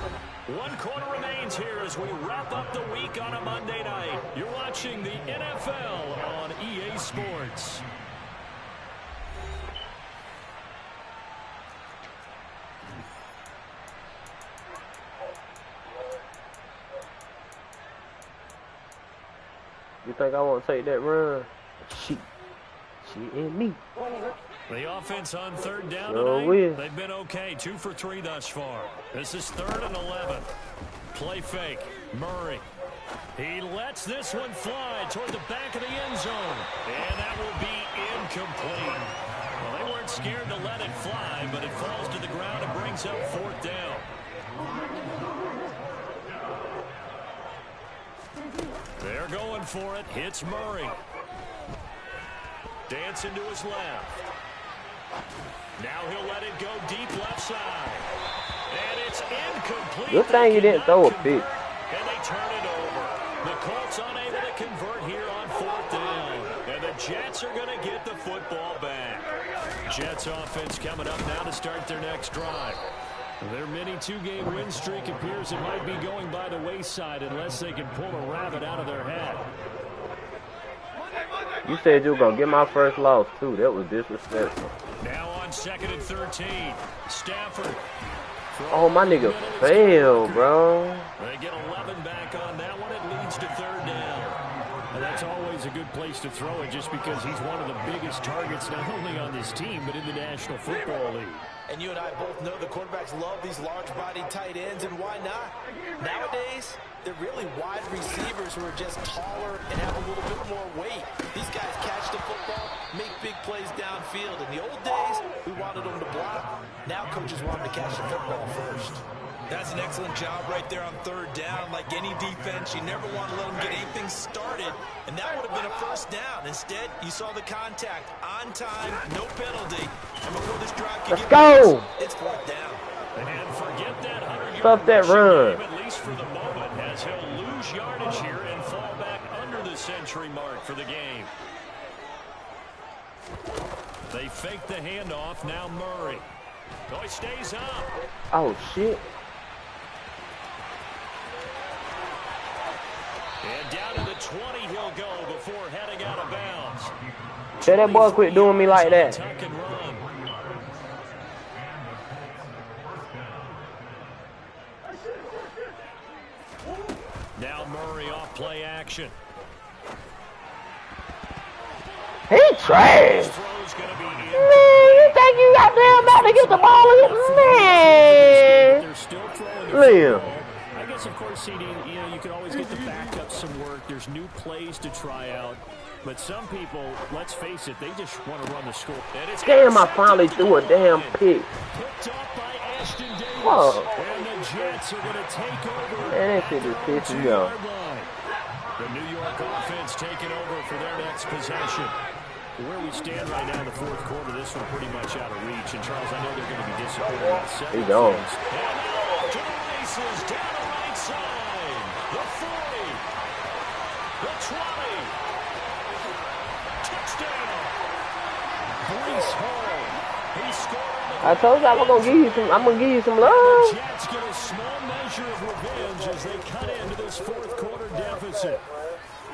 1 quarter remains here as we wrap up the week on a Monday night. You're watching the NFL on EA Sports. You think I want to take that run? She and me. The offense on 3rd down Sure tonight, will. they've been okay. 2 for 3 thus far. This is 3rd and 11. Play fake. Murray. He lets this one fly toward the back of the end zone. And that will be incomplete. Well, they weren't scared to let it fly, but it falls to the ground and brings up 4th down. They're going for it. Hits Murray. Dancing to his left. Now he'll let it go deep left side. And it's incomplete. Good thing you didn't throw a pick. And they turn it over. The Colts unable to convert here on 4th down. And the Jets are going to get the football back. Jets offense coming up now to start their next drive. Their mini 2-game win streak appears it might be going by the wayside unless they can pull a rabbit out of their hat. You said you were going to get my first loss, too. That was disrespectful. Now on 2nd and 13. Stafford. Oh, my nigga failed, bro. They get 11 back on that one. It leads to 3rd down. And that's always a good place to throw it just because he's one of the biggest targets not only on this team but in the National Football League. And you and I both know the quarterbacks love these large-bodied tight ends, and why not? Nowadays, they're really wide receivers who are just taller and have a little bit more weight. These guys catch the football, make big plays downfield. In the old days, we wanted them to block. Now coaches want them to catch the football first. That's an excellent job right there on 3rd down. Like any defense, you never want to let them get anything started, and that would have been a first down. Instead, you saw the contact on time, no penalty. And before this drive can Let's go. It's 4th down. And forget that 100-yard Stop that run. game, at least for the moment, as he'll lose yardage here and fall back under the century mark for the game. They fake the handoff. Now Murray. Oh, he stays up. Oh, shit. And down to the 20 he'll go before heading out of bounds. Tell that boy quit doing me like that. Tuck and run. Now Murray off play action. He trash. Man, you think you got damn about to get the ball in? Man. They're still throwing Liam. I guess, of course, CD, you can always get the backup some work. There's new plays to try out. But some people, let's face it, they just want to run the score. Damn, I finally threw a damn pick. Picked up by Ashton Davis. Whoa. And the Jets are going to take over. Man, that shit just pisses me off. The New York offense taking over for their next possession. Where we stand right now in the fourth quarter, this one pretty much out of reach. And, Charles, I know they're going to be disappointed about several He's gone. things. And now to the races down the right side. The 40. The 20. Touchdown. Brees Hall. He scored. I told you I was gonna give you some. I'm gonna give you some The love. Jets get a small measure of revenge as they cut into this fourth quarter deficit.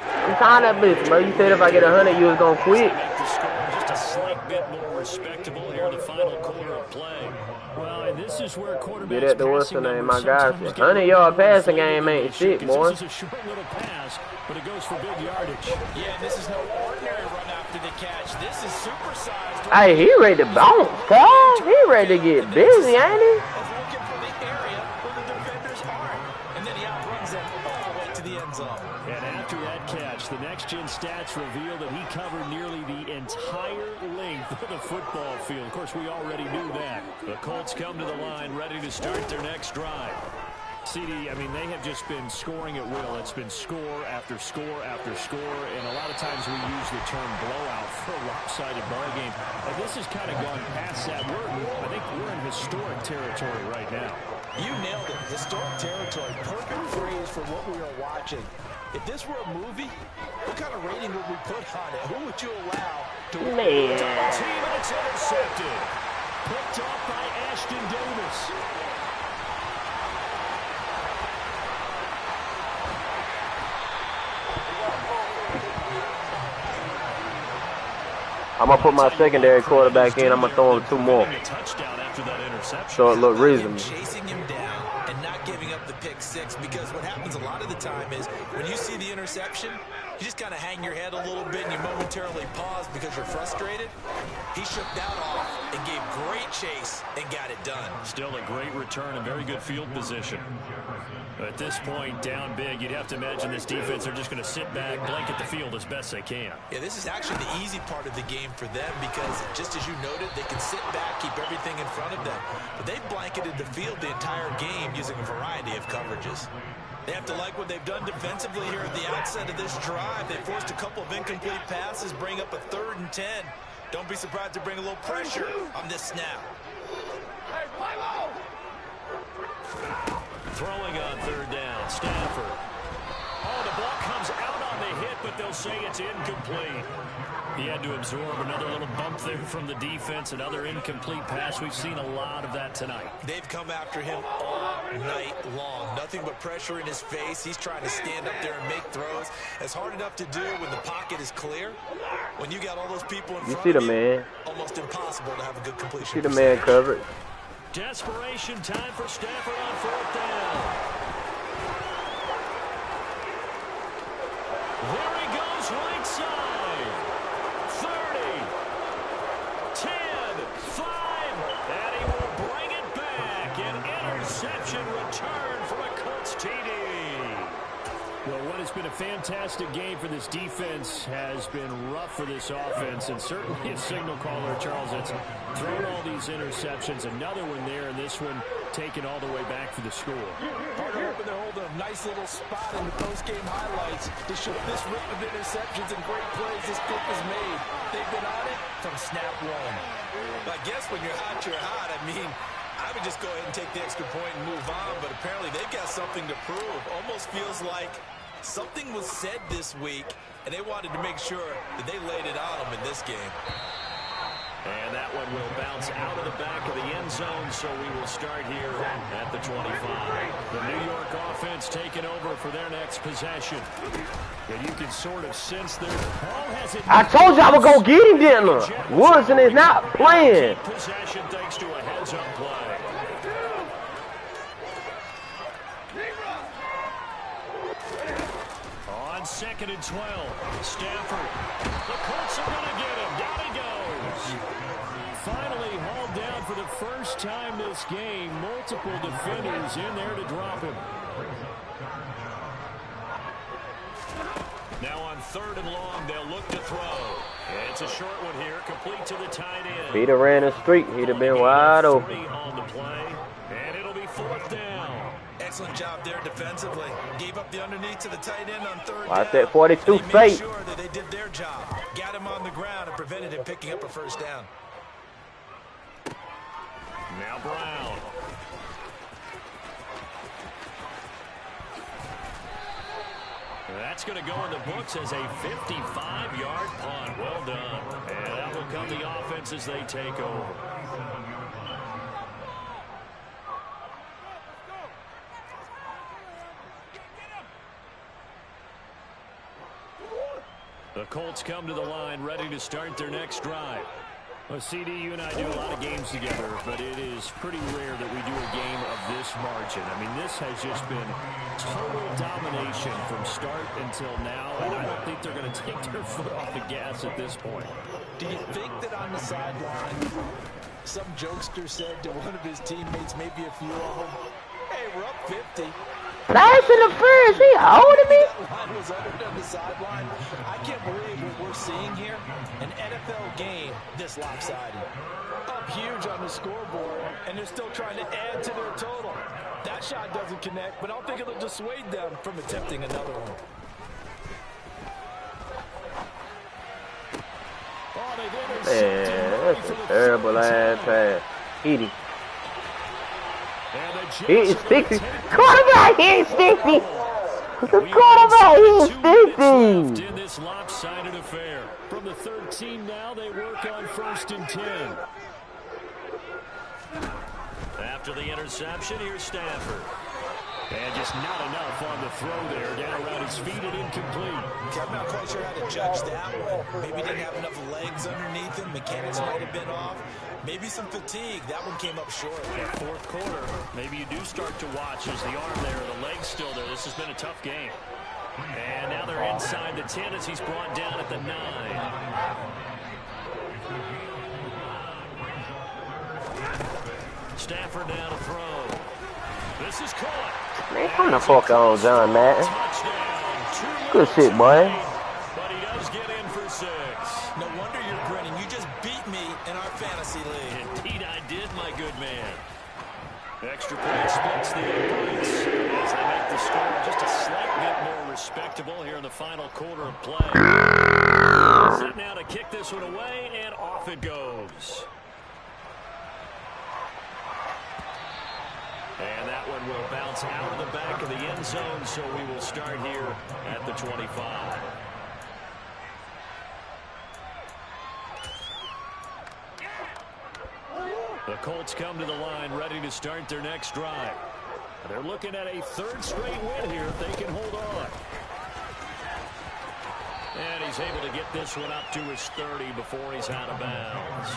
I'm tired of that bitch, bro. You said if I get 100, you was gonna quit. Make the score just a slight bit more respectable here in the final quarter of play. Well, and this is where quarterbacks Get at the what's the passing name, numbers my guy. sometimes get 100-yard passing more game ain't shit, because boy. This is a short little pass, but it goes for big yardage. Yeah, this is no ordinary run after the catch. This is supersized. Hey, he ready to bounce, cuz. He ready to get busy, ain't he? He's looking for the area where the defenders aren't. And then he outruns them all the way to the end zone. And after that catch, the next-gen stats reveal that he covered nearly the entire length of the football field. Of course, we already knew that. The Colts come to the line ready to start their next drive. CD, I mean, they have just been scoring at will. It's been score after score after score, and a lot of times we use the term blowout for a lopsided ball game. But this has kind of gone past that. I think we're in historic territory right now. You nailed it. Historic territory. Perfect phrase for what we are watching. If this were a movie, what kind of rating would we put on it? Who would you allow to win? Man. Team, and it's intercepted. Picked off by Ashton Davis. I'm gonna put my secondary quarterback in. I'm gonna throw him 2 more. Touchdown after that interception. So it look reasonable. Chasing him down and not giving up the pick six, because what happens a lot of the time is when you see the interception, you just kind of hang your head a little bit and you momentarily pause because you're frustrated. He shook that off and gave great chase and got it done. Still a great return and very good field position. At this point, down big, you'd have to imagine this defense are just going to sit back, blanket the field as best they can. Yeah, this is actually the easy part of the game for them because, just as you noted, they can sit back, keep everything in front of them. But they've blanketed the field the entire game using a variety of coverages. They have to like what they've done defensively here at the outset of this drive. They forced a couple of incomplete passes, bring up a 3rd and 10. Don't be surprised to bring a little pressure on this snap. Throwing on 3rd down, Stafford. Oh, the ball comes out on the hit, but they'll say it's incomplete. He had to absorb another little bump there from the defense, another incomplete pass. We've seen a lot of that tonight. They've come after him all night long. Nothing but pressure in his face. He's trying to stand up there and make throws. It's hard enough to do when the pocket is clear. When you got all those people in front of you, man. Almost impossible to have a good completion. See the man covered. Desperation time for Stafford on 4th down. There he goes, right side. 30, 10, 5, and he will bring it back. An interception return for a Colts TD. Well, what has been a fantastic game for this defense has been rough for this offense, and certainly a signal caller, Charles, that's thrown all these interceptions. Another one there, and this one taken all the way back for the score. Partner hoping they're holding a nice little spot in the post-game highlights to show this rip of interceptions and great plays this group has made. They've been on it from snap 1. I guess when you're hot, you're hot. I mean, I would just go ahead and take the extra point and move on, but apparently they've got something to prove. Almost feels like something was said this week, and they wanted to make sure that they laid it on them in this game. And that one will bounce out of the back of the end zone, so we will start here at the 25. The New York offense taking over for their next possession. And you can sort of sense their ball has it. I told you I was going to get him, didn't I? Woodson is not playing. Possession thanks to a heads-up play. On 2nd and 12, Stafford. The Colts are going to get him. Down he goes. Finally hauled down for the first time this game. Multiple defenders in there to drop him. Now on 3rd and long, they'll look to throw. It's a short one here, complete to the tight end. If he'd have ran the street, he'd have been wide open. On the play, and it'll be 4th down. Excellent job there defensively. Gave up the underneath to the tight end on 3rd down. Watch that 42 They made fake. sure that they did their job. Got him on the ground and prevented him picking up a 1st down. Now Brown. That's going to go in the books as a 55-yard punt. Well done. And that will come the offense as they take over. The Colts come to the line ready to start their next drive. Well, CD, you and I do a lot of games together, but it is pretty rare that we do a game of this margin. I mean, this has just been total domination from start until now, and I don't think they're going to take their foot off the gas at this point. Do you think that on the sideline, some jokester said to one of his teammates, maybe a few of them, hey, we're up 50. Pass interference, he holding me? That line was uttered on the sideline. I can't believe what we're seeing here. An NFL game this lopsided. Up huge on the scoreboard, and they're still trying to add to their total. That shot doesn't connect, but I don't think it'll dissuade them from attempting another one. Man, that's a terrible ass pass. Edie. He is 60. Quarterback, he is 60. The quarterback, he is 60. In this lopsided affair. From the 13 now, they work on 1st and 10. After the interception, here's Stafford. And just not enough on the throw there. Down around his feet and incomplete. I'm not quite sure how to judge that one. Maybe didn't have enough legs underneath him. Mechanics might have been off. Maybe some fatigue. That one came up short. That 4th quarter, maybe you do start to watch as the arm there, the leg's still there. This has been a tough game. And now they're inside the 10 as he's brought down at the 9. Stafford now to throw. This is caught. Man, come the fuck on, John Madden. Good shit, boy. But he does get in for 6. No wonder you're grinning. You just beat me in our fantasy league. Indeed I did, my good man. Extra point splits the points as they make the score just a slight bit more respectable here in the final quarter of play. Set now to kick this one away, and off it goes. And that one will bounce out of the back of the end zone, so we will start here at the 25. The Colts come to the line ready to start their next drive. They're looking at a 3rd straight win here if they can hold on. And he's able to get this one up to his 30 before he's out of bounds.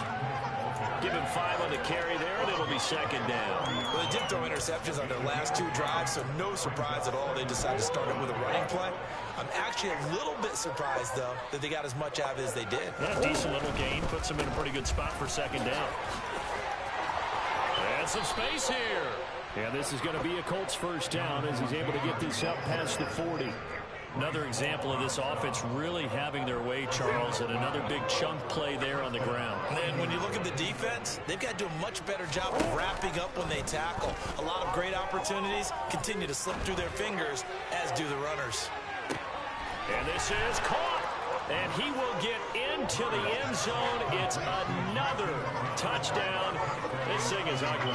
Give him 5 on the carry there, and it'll be 2nd down. Well, they did throw interceptions on their last 2 drives, so no surprise at all they decided to start it with a running play. I'm actually a little bit surprised, though, that they got as much out of it as they did. Yeah, decent little gain. Puts them in a pretty good spot for 2nd down. And some space here. And this is going to be a Colts 1st down as he's able to get this up past the 40. Another example of this offense really having their way, Charles, and another big chunk play there on the ground. And when you look at the defense, they've got to do a much better job of wrapping up when they tackle. A lot of great opportunities continue to slip through their fingers, as do the runners. And this is caught. And he will get into the end zone. It's another touchdown. This thing is ugly.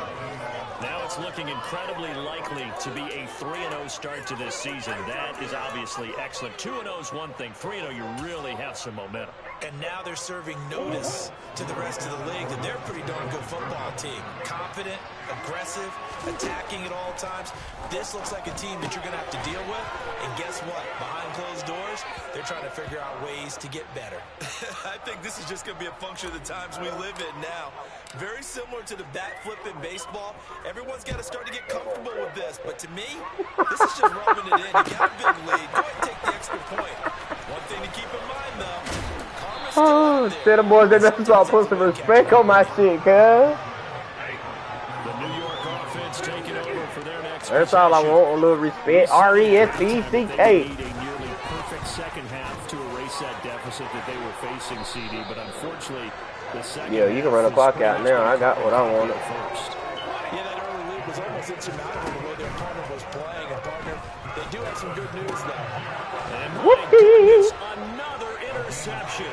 Now it's looking incredibly likely to be a 3-0 start to this season. That is obviously excellent. 2-0 is one thing. 3-0, you really have some momentum. And now they're serving notice to the rest of the league that they're a pretty darn good football team. Confident, aggressive, attacking at all times. This looks like a team that you're going to have to deal with. And guess what? Behind closed doors, they're trying to figure out ways to get better. I think this is just going to be a function of the times we live in now. Very similar to the bat flip in baseball. Everyone's got to start to get comfortable with this. But to me, this is just rubbing it in. You got a big lead. Go ahead and take the extra point. One thing to keep in mind, though. Oh, shit, the boys, they better start putting some respect on my shit, cuz. The New York offense taking over for their next That's all I want, a little respect. R-E-S-P-C-K. They need a nearly perfect second half to erase that deficit that they were facing, CD, but unfortunately, the second Yeah, you can run the clock out now. I got what I wanted. First. Yeah, that early lead was almost insurmountable the way their opponent was playing. And partner, they do have some good news, though. And my goodness, another interception.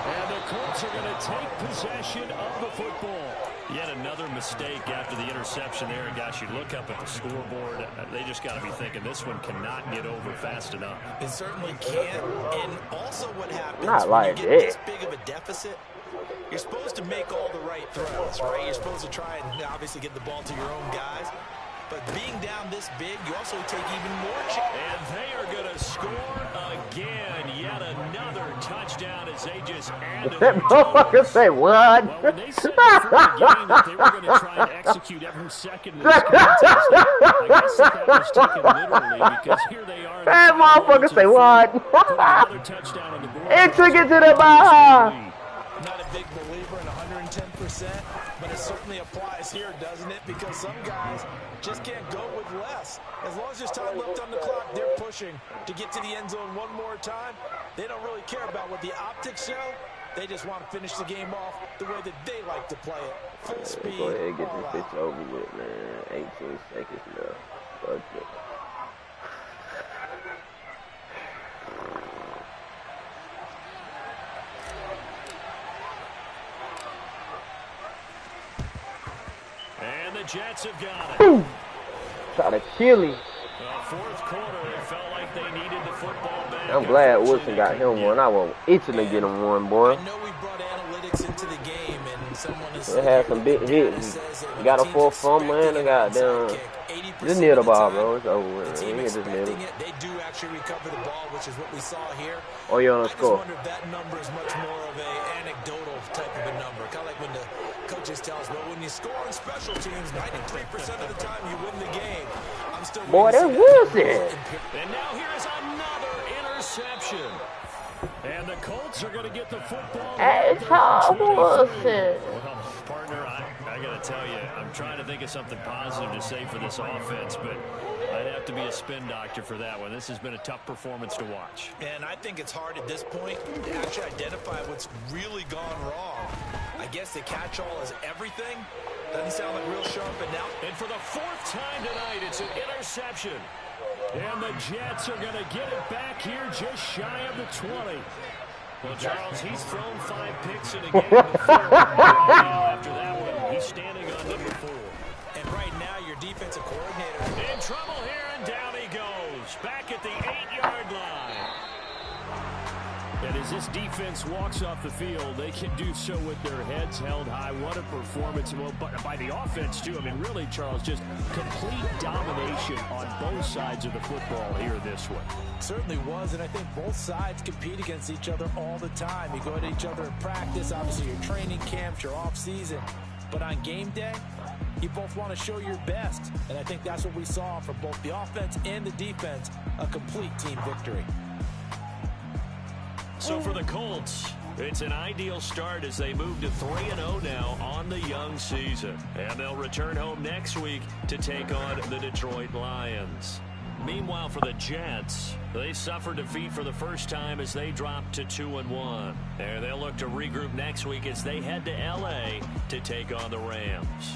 And the Colts are going to take possession of the football. Yet another mistake after the interception there. And gosh, you look up at the scoreboard, they just got to be thinking this one cannot get over fast enough. It certainly can't. And also what happens Not when like you get this that. big of a deficit, you're supposed to make all the right throws, right? You're supposed to try and obviously get the ball to your own guys. But being down this big, you also take even more chances. And they are going to score again. Yet another touchdown as they just added. That motherfucker say what? Well, when they said before the game that they were going to try and execute every second of this contest, I guess that was taken literally because here they are. That motherfucker say what? Put another touchdown on the board. It took it to the bar. Not a big believer in 110%, but it certainly applies here, doesn't it? Because some guys just can't go with less. As long as there's time left on the clock, they're pushing to get to the end zone one more time. They don't really care about what the optics show. They just want to finish the game off the way that they like to play it. Full speed. Go ahead and get all this out. bitch over with, man. 18 seconds left. Fuck it. And the Jets have got it. Boom. Try to kill him. Fourth quarter, it felt like they needed the football back. I'm glad Wilson got him one. I was itching to get him one, boy. I know we brought analytics into the game, and someone has They had some big hits. He got a fourth fumble and a goddamn. Just near the ball, bro. It's over with. Team Man. Just near expecting it. it, they do actually recover the ball, which is what we saw here. Oh, you on I the just score. wonder if that number is much more of a anecdotal type of a number. Kind of like when the coaches tell us, well, when you score on special teams, 93% of the time you win the game. I'm still Boy, that's Wilson. And now here's another interception. And the Colts are going to get the football. Hey, Charles Wilson. Well, partner, I got to tell you, I'm trying to think of something positive to say for this offense, but I'd have to be a spin doctor for that one. This has been a tough performance to watch. And I think it's hard at this point to actually identify what's really gone wrong. I guess the catch-all is everything. Doesn't sound like real sharp analysis. And for the fourth time tonight, it's an interception. And the Jets are going to get it back here just shy of the 20. Well, Charles, he's thrown 5 picks in a game before. After that one, he's standing on number 4. And right now, your defensive coordinator. In trouble here, and down he goes. Back at the 8-yard line. And as this defense walks off the field, they can do so with their heads held high. What a performance. Well, but by the offense, too. I mean, really, Charles, just complete domination on both sides of the football here this one. Certainly was, and I think both sides compete against each other all the time. You go at each other in practice, obviously your training camps, your off-season. But on game day, you both want to show your best. And I think that's what we saw from both the offense and the defense, a complete team victory. So for the Colts, it's an ideal start as they move to 3-0 now on the young season. And they'll return home next week to take on the Detroit Lions. Meanwhile, for the Jets, they suffered defeat for the first time as they dropped to 2-1. And they'll look to regroup next week as they head to L.A. to take on the Rams.